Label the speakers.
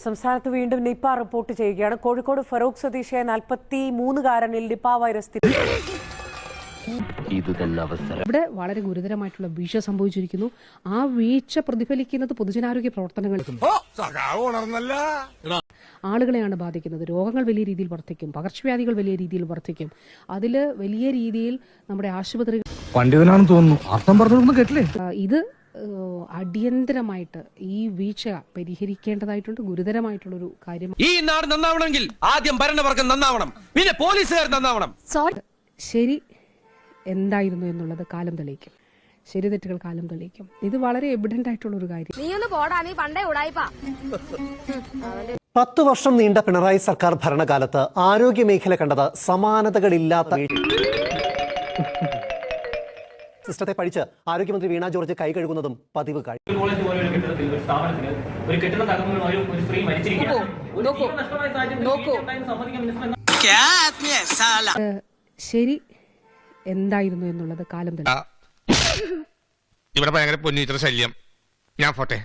Speaker 1: സംസ്ഥാനത്ത് വീണ്ടും Nipah report ചെയ്യുകയാണ്. കോഴിക്കോട് ഫറൂഖ് സ്വദേശിയായ 43-കാരനിൽ നിപ വൈറസ്
Speaker 2: ഇവിടെ വളരെ ഗുരുതരമായിട്ടുള്ള വീഴ്ച സംഭവിച്ചിരിക്കുന്നു. ആ വീഴ്ച പ്രതിഫലിക്കുന്നത് പൊതുജനാരോഗ്യ പ്രവർത്തനങ്ങൾ ആളുകളെയാണ് ബാധിക്കുന്നത്. രോഗങ്ങൾ വലിയ രീതിയിൽ വർദ്ധിക്കും, പകർച്ചവ്യാധികൾ വലിയ രീതിയിൽ വർദ്ധിക്കും. അതിൽ വലിയ രീതിയിൽ നമ്മുടെ ആശുപത്രികൾ
Speaker 3: പണ്ഡിതനാണെന്ന് തോന്നുന്നു. അർത്ഥം പറഞ്ഞൊന്നും കേട്ടില്ലേ?
Speaker 2: ഇത് അടിയന്തരമായിട്ട് ഈ വീഴ്ച പരിഹരിക്കേണ്ടതായിട്ടുണ്ട്. ഗുരുതരമായിട്ടുള്ളൊരു കാര്യം.
Speaker 4: ഈ നാട് നന്നാവണമെങ്കിൽ ആദ്യം ഭരണവർഗം നന്നാവണം, പിന്നെ പോലീസുകാർ നന്നാവണം.
Speaker 2: ശരി എന്തായിരുന്നു എന്നുള്ളത് കാലം തെളിയിക്കും. ശരി തെറ്റുകൾ കാലം തെളിയിക്കും. ഇത് വളരെ എവിഡന്റ് ആയിട്ടുള്ള ഒരു കാര്യം.
Speaker 5: 10 വർഷം നീണ്ട പിണറായി സർക്കാർ ഭരണകാലത്ത് ആരോഗ്യ മേഖല കണ്ടത് സമാനതകളില്ലാത്ത സിസ്റ്റത്തെ പഠിച്ച് ആരോഗ്യമന്ത്രി വീണ ജോർജ് കൈ കഴുകുന്നതും പതിവ് കഴിഞ്ഞു.
Speaker 2: ശരി എന്തായിരുന്നു എന്നുള്ളത് കാലം തെളിയിക്കും.
Speaker 4: ഇവിടെ ഭയങ്കര പൊന്നിത്ര ശല്യം. ഞാൻ പോട്ടെ.